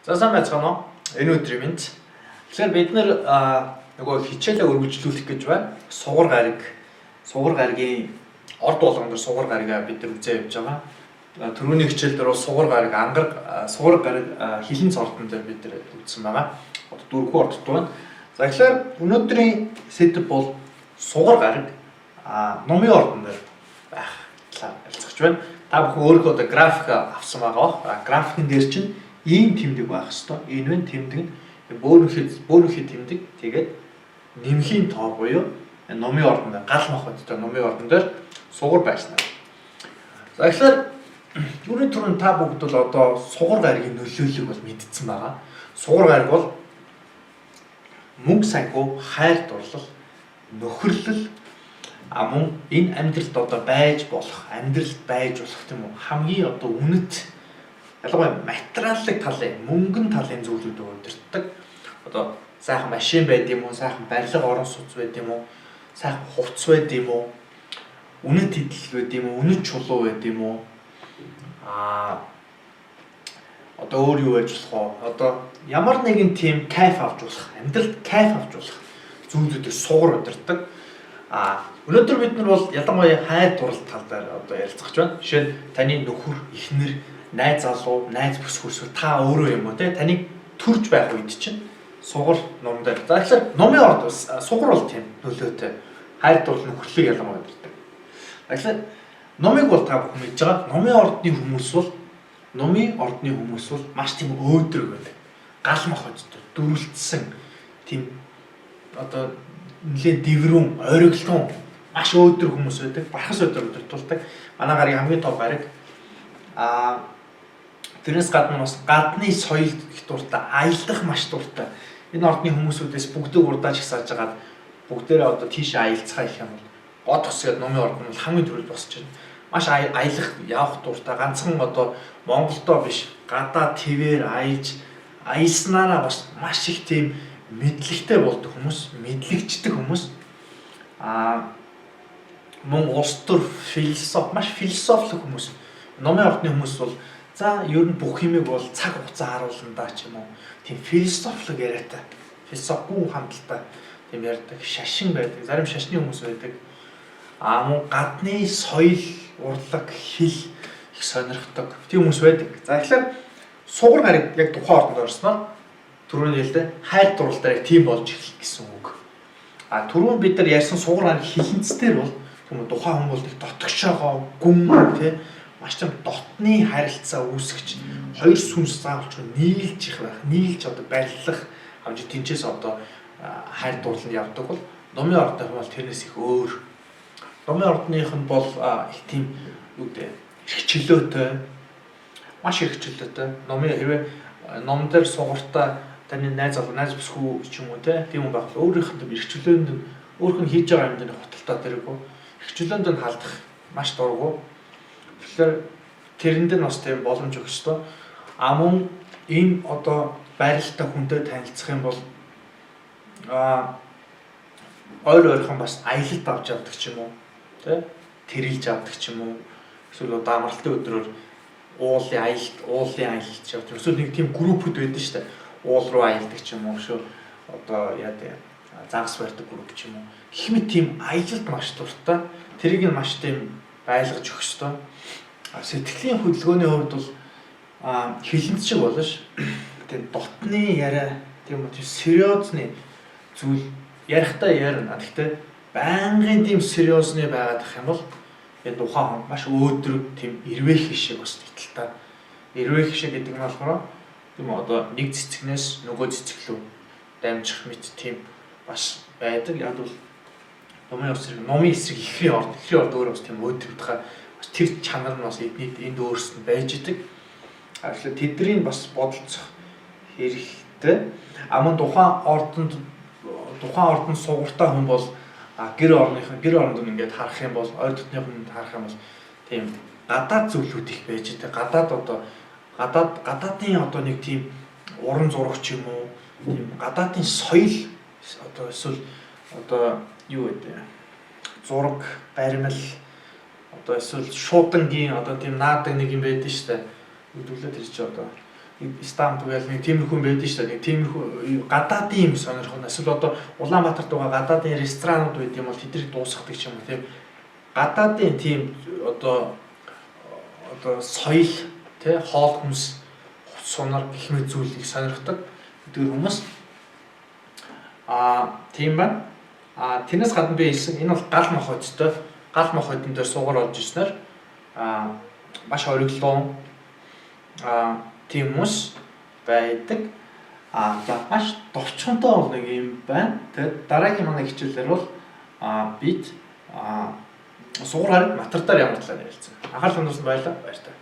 За сайн байцгаана уу? Энэ өдрийн мэнд. Тэгэхээр бид нөгөө хичээлээ өргөжлүүлэх гэж байна. Сугар гаригийн орд болгон дээр сугар гаригаа бид нар үзээ явж байгаа. Түрүүний хичээл дээр бол сугар гариг хилэн цортон дээр бид нар үзсэн байгаа. Одоо дөрвөн ордод байна. За тэгэхээр өнөөдрийн сэдэв бол сугар гариг номын ордон дээр байх талаар ярилцах байна. Та бүхэн өөрийнхөө одоо график авсан байгаа. Графикын дээр чинь ийм тэмдэг байх хэвээр. Энэ нь тэмдэг нь бөөнөхийн тэмдэг. Тэгээд нэмхийн тоо буюу номын ордон дээр гал махбодтой номын ордон дээр сугар байснаа. За тэгэхээр түрүүний түрүүнд та бүгд бол одоо сугар гаригийн нөлөөллийг бол мэдсэн байгаа. Сугар гариг бол мөнгө санхүү, хайр дурлал, нөхөрлөл мөн энэ амьдралд одоо байж болох тийм үү хамгийн одоо үнэт ялангуяа материаллык талын, мөнгөн талын зүйлүүдийг удирддаг. Одоо сайхан машин байд юм уу, сайхан барилга орон сууц байд юм уу, сайхан хувцс байд юм уу, үнэт идэл байд юм уу, үнэт чулуу байд юм уу. Одоо өөр юу байж болох вэ? Одоо ямар нэгэн тийм кайф авч болох, амьдралд кайф авч болох зүйлүүдийг сугар удирддаг. Өнөөдөр бид нар бол ялангуяа хайр дурлал тал дээр одоо ярилцах гэж байна. Жишээ нь таны нөхөр, эхнэр, найз залуу, найз бүсгүйсүү та өөрөө юм уу те таныг төрж байх үед чинь сугар ном дээр. За тэгэхээр номын орд сугар бол тийм нөлөөтэй. Хайр дурлал нөхөрлөг ялангуяа удирддаг. Тэгэхээр номыг бол та бүхэн мэдж байгаа. Номын ордны хүмүүс бол маш тийм өөдрөг байдаг. Гал махбодтой дөрвөлдсөн тийм одоо нэлээд дэврүүн, ойрогтлон маш өөдрөг хүмүүс байдаг. Бархас өдөр удирдуулдаг. Манай гарыг хамгийн тоо бариг тэрнээс гадна бас гадны соёл их дуртай, аялдах маш дуртай. Энэ ордны хүмүүсүүдээс бүгдөө урдааж хасааж агаад бүгдээрээ одоо тийш аялцгаа их юм бол год тосгээд номын ордон бол хамгийн түрүүнд босч байна. Маш аялах, явах дуртай. Ганцхан одоо Монголдоо биш, гадаа твээр аялснараа бас маш их тийм мэдлэгтэй болдог хүмүүс, мэдлэгчдэг хүмүүс. Мөн улс төр маш философик хүмүүс. Номын ордны хүмүүс бол за ер нь бүх юмыг бол цаг хугацаа харуулна даа ч юм уу. Тийм философик яриатай, философгүй хандлагатай тийм ярьдаг, шашин байдаг, зарим шашны хүмүүс байдаг. Мөн гадны соёл, урлаг, хэл их сонирхдаг тийм хүмүүс байдаг. За тэгэхээр сугар гариг яг тухайн ордонд орсноор түрүүний хэлдэг хайр дурлал дээр тийм болж эхлэх гэсэн үг. Түрүүн бид нар ярьсан сугар гариг хилэнцээр бол тийм тухайн хүмүүс нэг дотгошоогоо гүн тий маш тийм дотны харилцаа үүсгэж хоёр сүнс заавалч нийлж их байх, нийлж одоо барилах авч тэнцээс одоо хайр дурлал нь явдаг бол номын ордын бол тэрнээс их өөр. Номын ордных нь бол их тийм юу гэдэг эрхчлөөтэй, маш эрхчлөөтэй. Ном дээр сугартаа таны найз залуу, найз бүсгүй ч юм уу тийм юм байх. Өөрийнх нь эрхчлөөнд нь өөрийнх нь хийж байгаа юмд хотолтой дэрэггүй. Эрхчлөөнд нь халдах маш дурггүй. Тэгэхээр тэрэнд нь бас тийм боломж өгчтой. Мөн энэ одоо байралтай хүнтэй танилцах юм бол ойрхон бас аялалд авч явдаг ч юм уу тэрэлж авдаг ч юм уу эсвэл одоо амралтын өдрөөр уулын аялалд явдаг. Эсвэл нэг тийм группуд байдаг шүү дээ. Уул руу аялдаг ч юм уу шүү. Одоо яа дээ загас барьдаг групп ч юм уу. Их мэд тийм аялалд маш дуртай. Тэрийг нь маш тийм байлгаж өгчтой. Сэтгэлийн хөдөлгөөний хувьд бол хилэнц шиг болно ш. Тийм дотны яриа тийм үү сериозны зүйл ярихтаа ярина. Гэхдээ байнгын тийм сериозны байгаад ах юм бол энэ тухайн хүн маш өөдрөг тийм эрвээх шиг бас итэлтэй. Эрвээх шиг гэдэг нь болохоор тийм одоо нэг цэцгнээс нөгөө цэцэг рүү дамжих мэт тийм бас байдаг. Яг бол номын эсрэг ихрийн орд өөрөө бас тийм өөдрөгдөхөй бас тэр чанар нь бас энд өөрсдөд байж идэг. Тэгэхээр тэдний бас бодолцох хэрэгтэй. Мөн тухайн ордонд сугартаа хүн бол гэр оронд ингээд харах юм бол ойр дотны хүнд харах юм бол тийм гадаад зүйлүүд их байж байгаа. Гадаадын одоо нэг тийм уран зурагч юм уу, тийм гадаадын соёл одоо эсвэл одоо юу гэдэг зураг, баримл одоо эсвэл шуудангийн одоо тийм наадаг нэг юм байдаг шүү дээ. Үдүүлээ тэр чи одоо Стамп тэгэл нэг тиймэрхүү юм байдаг шүү дээ. Нэг тиймэрхүү гадаадын юм сонирхол. Эсвэл одоо Улаанбаатарт байгаа гадаадын ресторанууд байд юм бол тэднийг дуусгадаг ч юм уу тийм. Гадаадын тийм одоо соёл тий хоол хүнс сунар гэх мэт зүйлийг сонирхдаг гэдэг хүмүүс тийм байна. Тэрнээс гадна би хэлсэн энэ бол гал мохоттой. Гал мохотын дээр сугар олж ирснээр маш хориглон тийм хүмүүс байдаг. За маш товчхонтой бол нэг юм байна. Тэгээд дараагийн манай хичээлээр бол бид сугар хариг матар дээр ямар талаар ярилцсан. Анхаарал хандуулсан баярлалаа. Баяр таа.